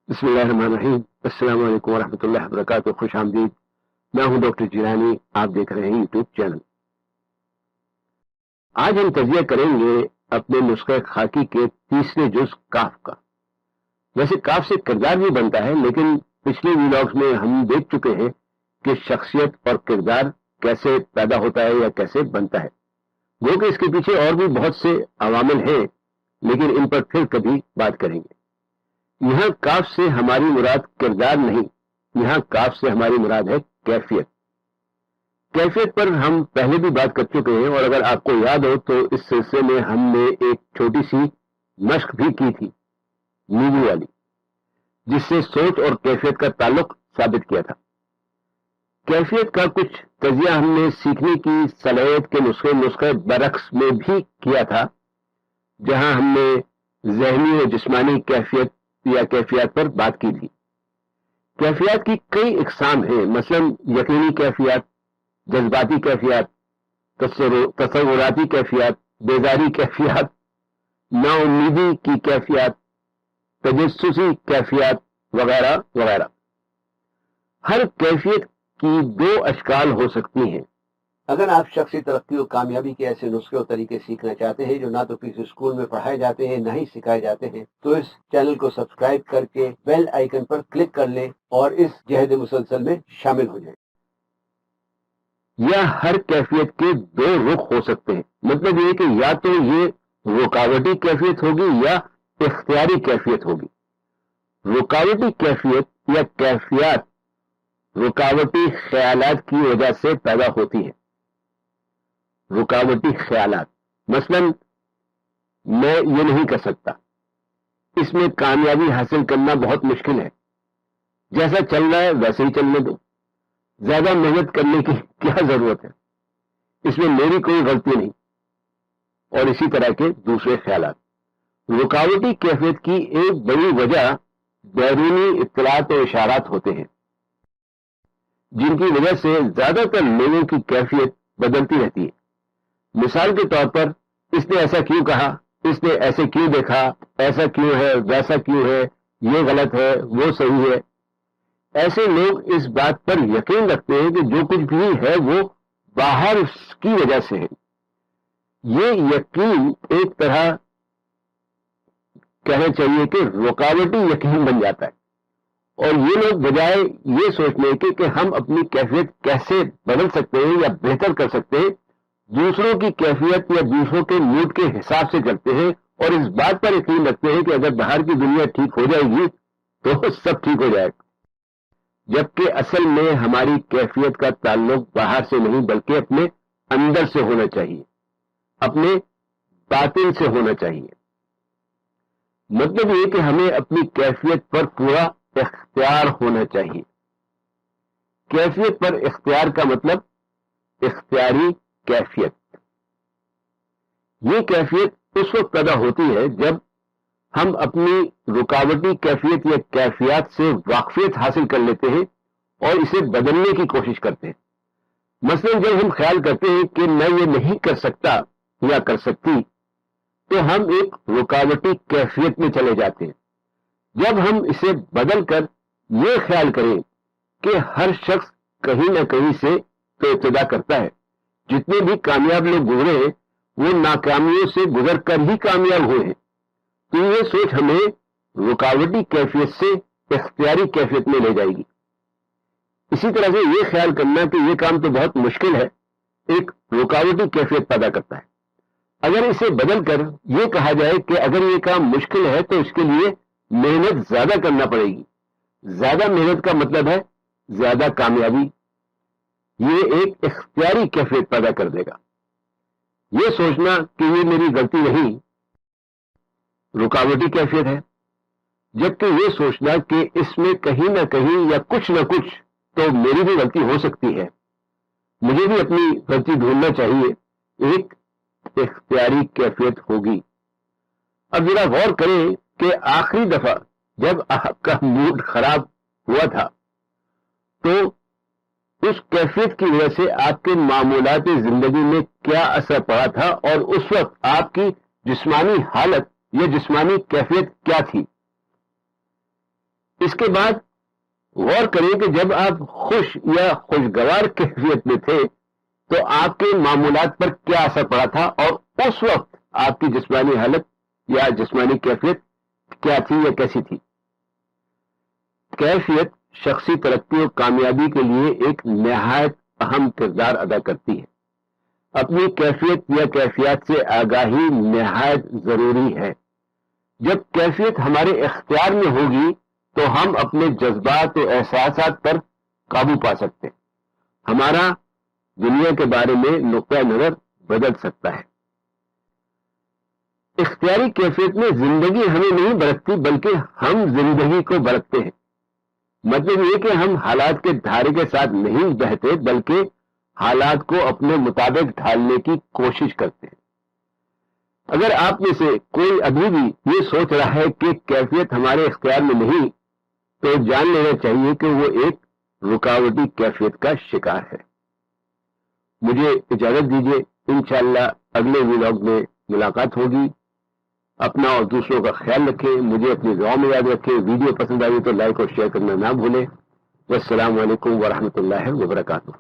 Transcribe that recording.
بسم اللہ الرحمن الرحیم۔ السلام علیکم ورحمۃ اللہ وبرکاتہ۔ خوش آمدید، میں ہوں ڈاکٹر جیلانی، آپ دیکھ رہے ہیں یوٹیوب چینل۔ آج ہم تجزیہ کریں گے اپنے نسخہ خاکی کے تیسرے جز کاف کا۔ ویسے کاف سے کردار بھی بنتا ہے، لیکن پچھلے ویلاگز میں ہم دیکھ چکے ہیں کہ شخصیت اور کردار کیسے پیدا ہوتا ہے یا کیسے بنتا ہے۔ گو کہ اس کے پیچھے اور بھی بہت سے عوامل ہیں، لیکن ان پر پھر کبھی بات کریں گے۔ یہاں کاف سے ہماری مراد کردار نہیں، یہاں کاف سے ہماری مراد ہے کیفیت۔ کیفیت پر ہم پہلے بھی بات کر چکے ہیں، اور اگر آپ کو یاد ہو تو اس سلسلے میں ہم نے ایک چھوٹی سی مشق بھی کی تھی، نیوی والی، جس سے سوچ اور کیفیت کا تعلق ثابت کیا تھا۔ کیفیت کا کچھ تجزیہ ہم نے سیکھنے کی صلاحیت کے نسخے برعکس میں بھی کیا تھا، جہاں ہم نے ذہنی اور جسمانی کیفیت یا کیفیات پر بات کی تھی۔ کیفیات کی کئی اقسام ہیں، مثلا یقینی کیفیات، جذباتی کیفیات، تصوراتی کیفیات، بیزاری کیفیات، نا امیدی کی کیفیات، تجسسی کیفیات وغیرہ وغیرہ۔ ہر کیفیت کی دو اشکال ہو سکتی ہیں۔ اگر آپ شخصی ترقی اور کامیابی کے ایسے نسخے اور طریقے سیکھنا چاہتے ہیں جو نہ تو کسی اسکول میں پڑھائے جاتے ہیں نہ ہی سکھائے جاتے ہیں، تو اس چینل کو سبسکرائب کر کے بیل آئیکن پر کلک کر لیں اور اس جہد مسلسل میں شامل ہو جائیں۔ یا ہر کیفیت کے دو رخ ہو سکتے ہیں، مطلب یہ کہ یا تو یہ رکاوٹی کیفیت ہوگی یا اختیاری کیفیت ہوگی۔ رکاوٹی کیفیت یا کیفیات رکاوٹی خیالات کی وجہ سے پیدا ہوتی ہے۔ رکاوٹی خیالات، مثلا میں یہ نہیں کر سکتا، اس میں کامیابی حاصل کرنا بہت مشکل ہے، جیسا چل رہا ہے ویسے ہی چلنے دو، زیادہ محنت کرنے کی کیا ضرورت ہے، اس میں میری کوئی غلطی نہیں، اور اسی طرح کے دوسرے خیالات۔ رکاوٹی کیفیت کی ایک بڑی وجہ بیرونی اطلاعات و اشارات ہوتے ہیں، جن کی وجہ سے زیادہ تر لوگوں کی کیفیت بدلتی رہتی ہے۔ مثال کے طور پر، اس نے ایسا کیوں کہا، اس نے ایسے کیوں دیکھا، ایسا کیوں ہے، ویسا کیوں ہے، یہ غلط ہے، وہ صحیح ہے۔ ایسے لوگ اس بات پر یقین رکھتے ہیں کہ جو کچھ بھی ہے وہ باہر کی وجہ سے ہے۔ یہ یقین ایک طرح کہنا چاہیے کہ رکاوٹی یقین بن جاتا ہے، اور یہ لوگ بجائے یہ سوچنے کے کہ ہم اپنی کیفیت کیسے بدل سکتے ہیں یا بہتر کر سکتے ہیں، دوسروں کی کیفیت یا دوسروں کے موڈ کے حساب سے چلتے ہیں، اور اس بات پر یقین رکھتے ہیں کہ اگر باہر کی دنیا ٹھیک ہو جائے گی تو سب ٹھیک ہو جائے گا، جبکہ اصل میں ہماری کیفیت کا تعلق باہر سے نہیں بلکہ اپنے اندر سے ہونا چاہیے، اپنے باطن سے ہونا چاہیے۔ مطلب یہ کہ ہمیں اپنی کیفیت پر پورا اختیار ہونا چاہیے۔ کیفیت پر اختیار کا مطلب اختیاری کیفیت۔ یہ کیفیت اس وقت پیدا ہوتی ہے جب ہم اپنی رکاوٹی کیفیت یا کیفیات سے واقفیت حاصل کر لیتے ہیں اور اسے بدلنے کی کوشش کرتے ہیں۔ مثلا جب ہم خیال کرتے ہیں کہ میں یہ نہیں کر سکتا یا کر سکتی، تو ہم ایک رکاوٹی کیفیت میں چلے جاتے ہیں۔ جب ہم اسے بدل کر یہ خیال کریں کہ ہر شخص کہیں نہ کہیں سے تو ابتدا کرتا ہے، جتنے بھی کامیاب لوگ گزرے ہیں وہ ناکامیوں سے گزر کر ہی کامیاب ہوئے ہیں، تو یہ سوچ ہمیں رکاوٹی کیفیت سے اختیاری کیفیت میں لے جائے گی۔ اسی طرح سے یہ خیال کرنا کہ یہ کام تو بہت مشکل ہے ایک رکاوٹی کیفیت پیدا کرتا ہے۔ اگر اسے بدل کر یہ کہا جائے کہ اگر یہ کام مشکل ہے تو اس کے لیے محنت زیادہ کرنا پڑے گی، زیادہ محنت کا مطلب ہے زیادہ کامیابی، یہ ایک اختیاری کیفیت پیدا کر دے گا۔ یہ سوچنا کہ یہ میری غلطی نہیں، رکاوٹی کیفیت ہے، جبکہ یہ سوچنا کہ اس میں کہیں نہ کہیں یا کچھ نہ کچھ تو میری بھی غلطی ہو سکتی ہے، مجھے بھی اپنی غلطی ڈھونڈنا چاہیے، ایک اختیاری کیفیت ہوگی۔ اب ذرا غور کریں کہ آخری دفعہ جب آپ کا موڈ خراب ہوا تھا تو اس کیفیت کی وجہ سے آپ کے معمولات زندگی میں کیا اثر پڑا تھا، اور اس وقت آپ کی جسمانی حالت یا جسمانی کیفیت کیا تھی۔ اس کے بعد غور کریں کہ جب آپ خوش یا خوشگوار کیفیت میں تھے تو آپ کے معمولات پر کیا اثر پڑا تھا، اور اس وقت آپ کی جسمانی حالت یا جسمانی کیفیت کیا تھی یا کیسی تھی۔ کیفیت شخصی ترقی اور کامیابی کے لیے ایک نہایت اہم کردار ادا کرتی ہے۔ اپنی کیفیت یا کیفیات سے آگاہی نہایت ضروری ہے۔ جب کیفیت ہمارے اختیار میں ہوگی تو ہم اپنے جذبات و احساسات پر قابو پا سکتے ہیں، ہمارا دنیا کے بارے میں نقطہ نظر بدل سکتا ہے۔ اختیاری کیفیت میں زندگی ہمیں نہیں برتتی بلکہ ہم زندگی کو برتتے ہیں۔ مطلب یہ کہ ہم حالات کے دھارے کے ساتھ نہیں بہتے بلکہ حالات کو اپنے مطابق ڈھالنے کی کوشش کرتے ہیں۔ اگر آپ میں سے کوئی ابھی بھی یہ سوچ رہا ہے کہ کیفیت ہمارے اختیار میں نہیں، تو جان لینا چاہیے کہ وہ ایک رکاوٹی کیفیت کا شکار ہے۔ مجھے اجازت دیجیے، انشاءاللہ اگلے ولاگ میں ملاقات ہوگی۔ اپنا اور دوسروں کا خیال رکھیں، مجھے اپنی دعاؤں میں یاد رکھیں۔ ویڈیو پسند آئی تو لائک اور شیئر کرنا نہ بھولیں۔ والسلام علیکم ورحمۃ اللہ وبرکاتہ۔